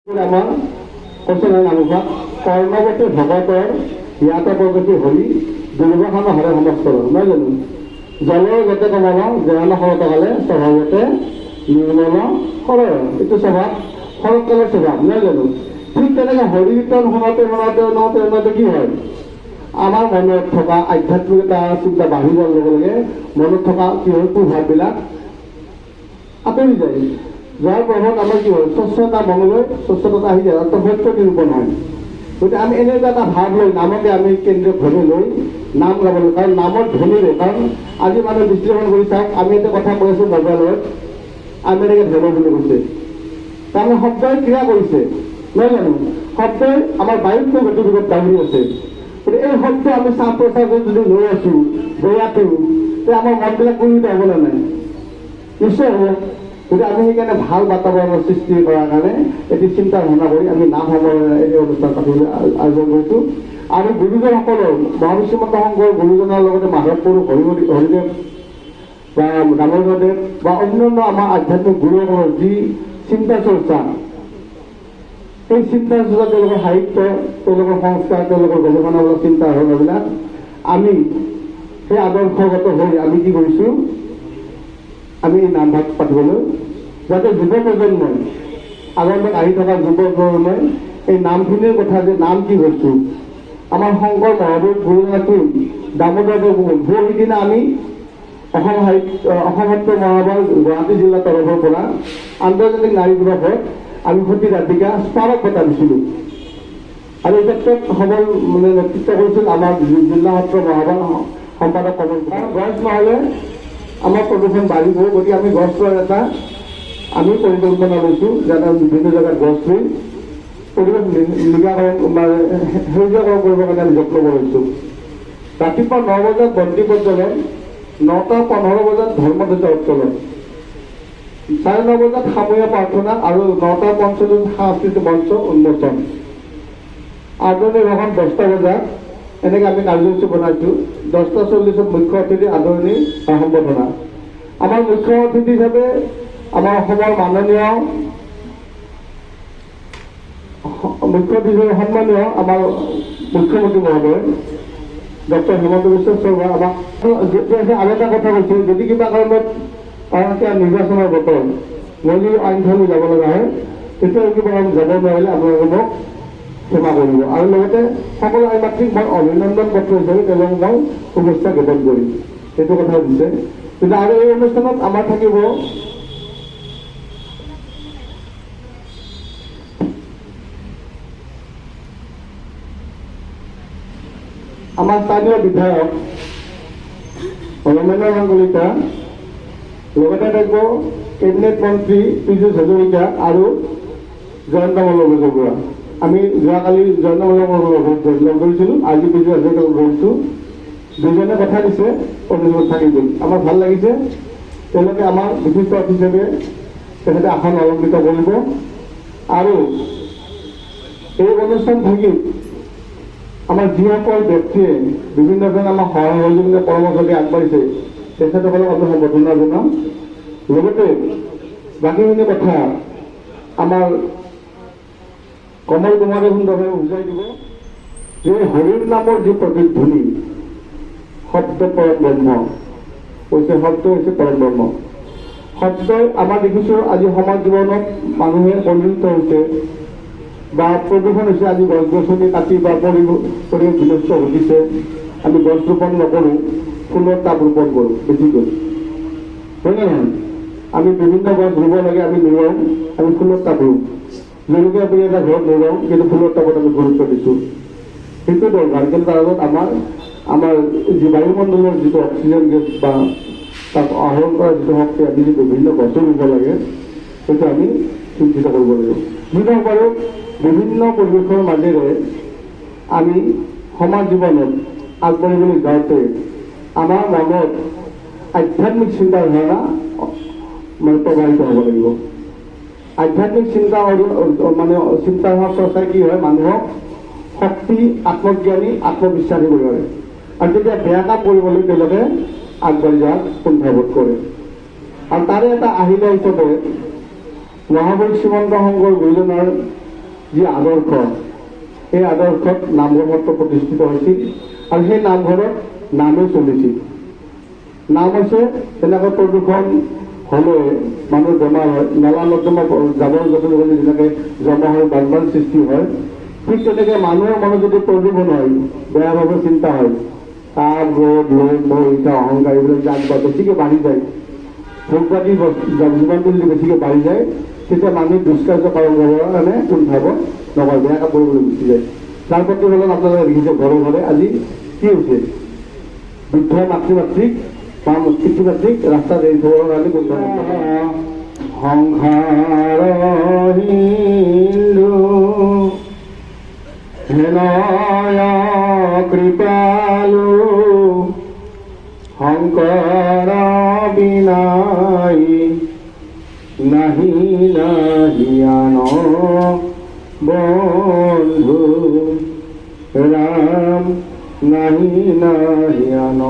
আমাৰ কচনা নামঘৰত কৰ্ণৱতী ভকতৰ ইয়াতে প্ৰগতি হৰি দুৰ্বাসন হৰে সমস্ত নহয় জানো জলৰ গতে কমাব জ্ঞান সৰতকালে স্বভাৱতে নিৰ্মল সৰল এইটো স্বভাৱ শৰৎকালৰ স্বভাৱ নহয় জানো ঠিক তেনেকৈ হৰি কীৰ্তন শুনাওঁতে কি হয় আমাৰ মনত থকা আধ্যাত্মিকতা চিন্তা বাঢ়ি যোৱাৰ লগে লগে মনত থকা কি হয় কুভাৱবিলাক আঁতৰি যায় যাৰ প্ৰভাৱত আমাৰ কি হয় স্বচ্ছতা মনলৈ স্বচ্ছতা আহি যায় অৰ্থ সত্য নিৰূপণ হয় গতিকে আমি এনেকুৱা এটা ভাৱ লৈ নামকে আমি কেন্দ্ৰীয় ধ্বনি লৈ নাম গাব লাগিব কাৰণ নামৰ ধ্বনিৰে কাৰণ আজি মানুহে বিশ্লেষণ কৰি চাওক আমি এটা কথা কৈ আছোঁ মোবাইলত আমেৰিকা ধৰ্ম বুলি কৈছে তাৰমানে শব্দই ক্ৰিয়া কৰিছে নহয় জানো শব্দই আমাৰ বায়ুতকৈ গতিবেগত বাঢ়ি আছে গতিকে এই শব্দ আমি শ্বাস প্ৰশ্বাসত যদি লৈ আছোঁ বয়াটো তেতিয়া আমাৰ মনবিলাক কুলিত হ'বলৈ নাই নিশ্চয় হ'ব গতিকে আমি সেইকাৰণে ভাল বাতাবৰণৰ সৃষ্টি কৰাৰ কাৰণে এটি চিন্তা ভাৱনা কৰি আমি নাম সময় এই অনুষ্ঠান পাতিবলৈ আয়োজন কৰিছোঁ আৰু গুৰুজনসকলৰ মহাবিশ্বমত শংকৰ গুৰুজনৰ লগতে মাধৱ পুৰুষ হৰিদেৱ বা ৰামেন্দ্ৰদেৱ বা অন্যান্য আমাৰ আধ্যাত্মিক গুৰুসকলৰ যি চিন্তা চৰ্চা সেই চিন্তা চৰ্চা তেওঁলোকৰ সাহিত্য তেওঁলোকৰ সংস্কাৰ তেওঁলোকৰ গৱেষণামূলক চিন্তা ধাৰণাবিলাক আমি সেই আদৰ্শগত হৈ আমি কি কৰিছোঁ আমি এই নামভাগ পাতিবলৈ যাতে যুৱ প্ৰজন্মই আগন্তুক আহি থকা যুৱ প্ৰজন্মই এই নামখিনিৰ কথা যে নাম কি বস্তু আমাৰ শংকৰ মহাপুৰুষ গুৰুজনা কি দামোদৰদেৱ ভূ সিদিনা আমি অসম সাহিত্য মহাসভাৰ গুৱাহাটী জিলাৰ তৰফৰ পৰা আন্তৰ্জাতিক নাৰী দিৱসত আমি সতী ৰাধিকা স্মাৰক বঁটা দিছিলোঁ আৰু এই ক্ষেত্ৰত সবল মানে নেতৃত্ব কৰিছিল আমাৰ জিলা সত্ৰ মহাসভাৰ সম্পাদক কমল গছ নহ'লে আমাৰ প্ৰদূষণ বাঢ়িব গতিকে আমি গছ ৰোৱাৰ এটা আমি পৰিকল্পনা লৈছোঁ যাতে আমি বিভিন্ন জেগাত গছ ৰুই পৰিৱেশ নিগাকৰণ সেউজীয়াকৰণ কৰিবৰ কাৰণে আমি যত্ন লৈছোঁ ৰাতিপুৱা 9 বজাত বন্তি প্ৰজ্বলন 9:15 বজাত ধৰ্মধ্বজা উত্তোলন 9:30 বজাত সামূহিক প্ৰাৰ্থনা আৰু 9:45 সাংস্কৃতিক মঞ্চ উন্মোচন আদৰণি ভাষণ 10টা বজাত এনেকৈ আমি কাৰ্যসূচী বনাইছোঁ 10:40 মুখ্য অতিথি আদৰণি সম্বোধনা আমাৰ মুখ্য অতিথি হিচাপে আমাৰ অসমৰ মাননীয় মুখ্য অতিথি সন্মানীয় আমাৰ মুখ্যমন্ত্ৰী মহোদয় ডক্টৰ হিমন্ত বিশ্ব শৰ্মা আমাক আৰু এটা কথা কৈছোঁ যদি কিবা কাৰণত কাৰণ এতিয়া নিৰ্বাচনৰ বতৰ মই যদি আইনখানি যাব লগা হয় তেতিয়া কিবা যাব নোৱাৰিলে আপোনালোকে মোক ক্ষমা কৰিব আৰু লগতে সকলো আইমাতৃক মই অভিনন্দন পত্ৰ হিচাপে তেওঁলোকক মই শুভেচ্ছা জ্ঞাপন কৰিম সেইটো কথা দিছে কিন্তু আৰু এই অনুষ্ঠানত আমাৰ থাকিব আমাৰ স্থানীয় বিধায়ক ৰমেন্দ্ৰ কলিতা লগতে থাকিব কেবিনেট মন্ত্ৰী পীযুষ হাজৰিকা আৰু জয়ন্ত মল্ল বৰুৱা আমি যোৱাকালি জয়ন্ত মল্ল লগ কৰিছিলোঁ আজি পীযুষ হাজৰিকাক লগ কৰিছোঁ দুজনে কথা দিছে অনুষ্ঠানত থাকি গ'ল আমাৰ ভাল লাগিছে তেওঁলোকে আমাৰ বিশিষ্ট অতিথি হিচাপে তেখেতে আসন অলংকৃত কৰিব আৰু এই অনুষ্ঠান থাকি আমাৰ যিসকল ব্যক্তিয়ে বিভিন্ন ধৰণে আমাৰ সহায় সহযোগিতা পৰামৰ্শ দি আগবাঢ়িছে তেখেতসকলক আমি সম্বৰ্ধনা জনাম লগতে বাকীখিনি কথা আমাৰ কমল কুমাৰে সুন্দৰভাৱে বুজাই দিব যে হৰিৰ নামৰ যি প্ৰতিধ্বনি শব্দ পৰম ব্ৰহ্ম কৈছে শব্দ হৈছে পৰম ব্ৰহ্ম শব্দই আমাৰ দেখিছোঁ আজি সমাজ জীৱনত মানুহে পৰিণত হৈছে বা প্ৰদূষণ হৈছে আজি গছ গছনি কাটি বা পৰিৱেশ বিনষ্ট ঘটিছে আমি গছ ৰোপণ নকৰোঁ ফুলৰ টাব ৰোপণ কৰোঁ বেছিকৈ হয় নে নহয় আমি বিভিন্ন গছ ৰুব লাগে আমি নোৰোওঁ আমি ফুলৰ টাব ৰুওঁ জলকীয়া পুলি এটা ঘৰত নোৰোওঁ কিন্তু ফুলৰ টাবত আমি গুৰুত্ব দিছোঁ সেইটো দৰকাৰ কিন্তু তাৰ আগত আমাৰ যি বায়ুমণ্ডলৰ যিটো অক্সিজেন গেছ বা তাক আহৰণ কৰা যিটো শক্তি আমি যি বিভিন্ন গছো ৰুব লাগে সেইটো আমি চিন্তিত কৰিব লাগিব যিমান পাৰোঁ বিভিন্ন পৰিৱেশৰ মাজেৰে আমি সমাজ জীৱনত আগবাঢ়িবলৈ যাওঁতে আমাৰ মনত আধ্যাত্মিক চিন্তাধাৰা মানে প্ৰবাহিত হ'ব লাগিব আধ্যাত্মিক চিন্তা মানে চিন্তাধাৰা চৰ্চাই কি হয় মানুহক শক্তি আত্মজ্ঞানী আত্মবিশ্বাসী কৰিব পাৰে আৰু তেতিয়া বেয়া কাম কৰিবলৈ তেওঁলোকে আগবাঢ়ি যোৱাত কুণ্ঠাবোধ কৰে আৰু তাৰে এটা আহিলা হিচাপে মহাপুৰুষ শ্ৰীমন্ত শংকৰ গুৰুজনাৰ যি আদৰ্শ, সেই আদৰ্শত নামঘৰ সত্ৰ প্ৰতিষ্ঠিত হৈছিল আৰু সেই নামঘৰত নামেই চলিছিল। নাম হৈছে তেনেকৈ প্ৰদূষণ হ'লে মানুহ বেমাৰ হয়, নলা নৰ্দমা জাবৰ জোঁথৰ হ'লে যেনেকৈ জমা হৈ বানপানীৰ সৃষ্টি হয়, ঠিক তেনেকৈ মানুহৰ মনত যদি প্ৰদূষণ হয়, বেয়াভাৱে চিন্তা হয়, কাম, ৰোগ, লোভ, মোহ, ইচ্ছা, অহংকাৰ এইবিলাক জাত বেছিকৈ বাঢ়ি যায়, ভোগবাদী জীৱনটো যদি বেছিকৈ বাঢ়ি যায়, তেতিয়া মানুহে দুষ্কাৰ্য পালন কৰিবৰ কাৰণে কুণ্ঠাব নকৰে, বেয়া কাম কৰিবলৈ গুচি যায়। তাৰ প্ৰতিফলন আপোনালোকে দেখিছে ঘৰে ঘৰে আজি কি হৈছে, বৃদ্ধ মাতৃ মাতৃক বা পিতৃ মাতৃক ৰাস্তাত এৰি থবৰ কাৰণে কুণ্ঠা সংসাৰ হিন্দু হেনয় কৃপালু শংকৰ বিনাই নাহি নাহিয়ান বন্ধু ৰাম নাহি নাহিয়ান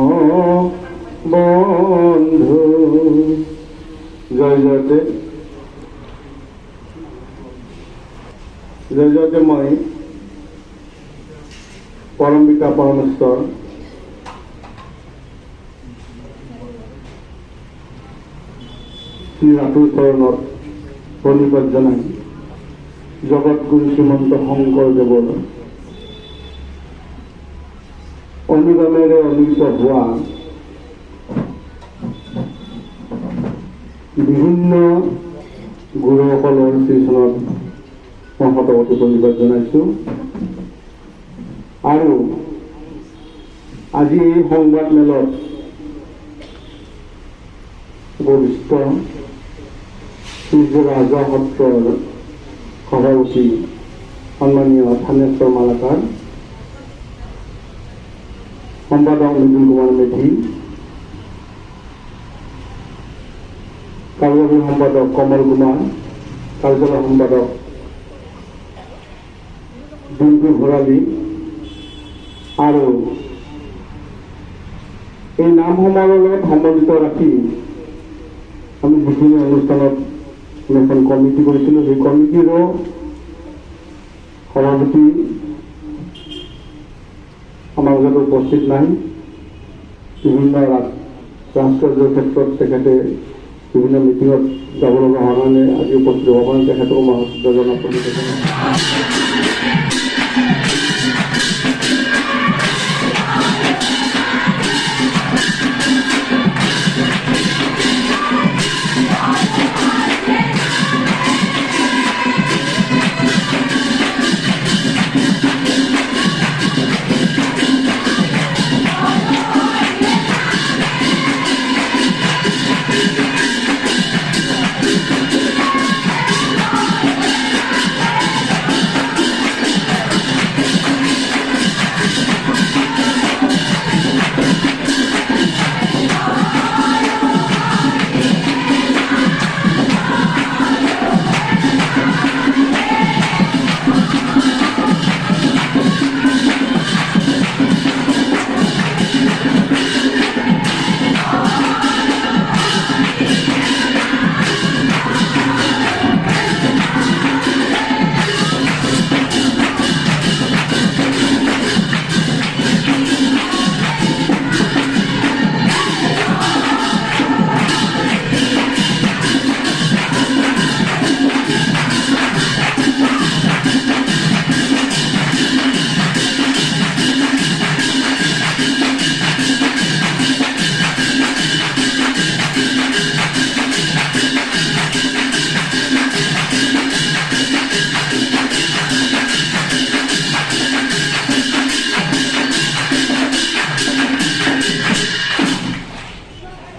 বন্ধু। জয় জয়তে জয় জয়তে মই পৰম পিতা পৰমেশ্বৰ শ্ৰী ৰাতুল চৰণত প্ৰণিপাত জনাই জগতগুৰু শ্ৰীমন্ত শংকৰদেৱৰ অনুগামেৰে অনুষ্ঠিত হোৱা বিভিন্ন গুৰুসকলৰ শ্ৰীচৰণত মই শতকোটি প্ৰণিপাত জনাইছোঁ। আৰু আজি এই সংবাদ মেলত বৰিষ্ঠ সূৰ্য ৰাজা সত্ৰৰ সভাপতি সন্মানীয় থানেশ্বৰ মালাকাৰ, সম্পাদক নিপুণ কুমাৰ মেধি, কাৰ্যবাহী সম্পাদক কমল কুমাৰ, কাৰ্যালয় সম্পাদক ডিম্পু ভৰালী আৰু এই নামসমূহৰ লগত সম্বন্ধিত ৰাখি আমি যিখিনি অনুষ্ঠানত এখন কমিটি কৰিছিলোঁ, সেই কমিটিৰো সভাপতি আমাৰ মাজত উপস্থিত নাই। বিভিন্ন ৰাজকাৰ্যৰ ক্ষেত্ৰত তেখেতে বিভিন্ন মিটিঙত যাব লগা হোৱাৰ কাৰণে আজি উপস্থিত হ'ব কাৰণে তেখেতকো মই জনাব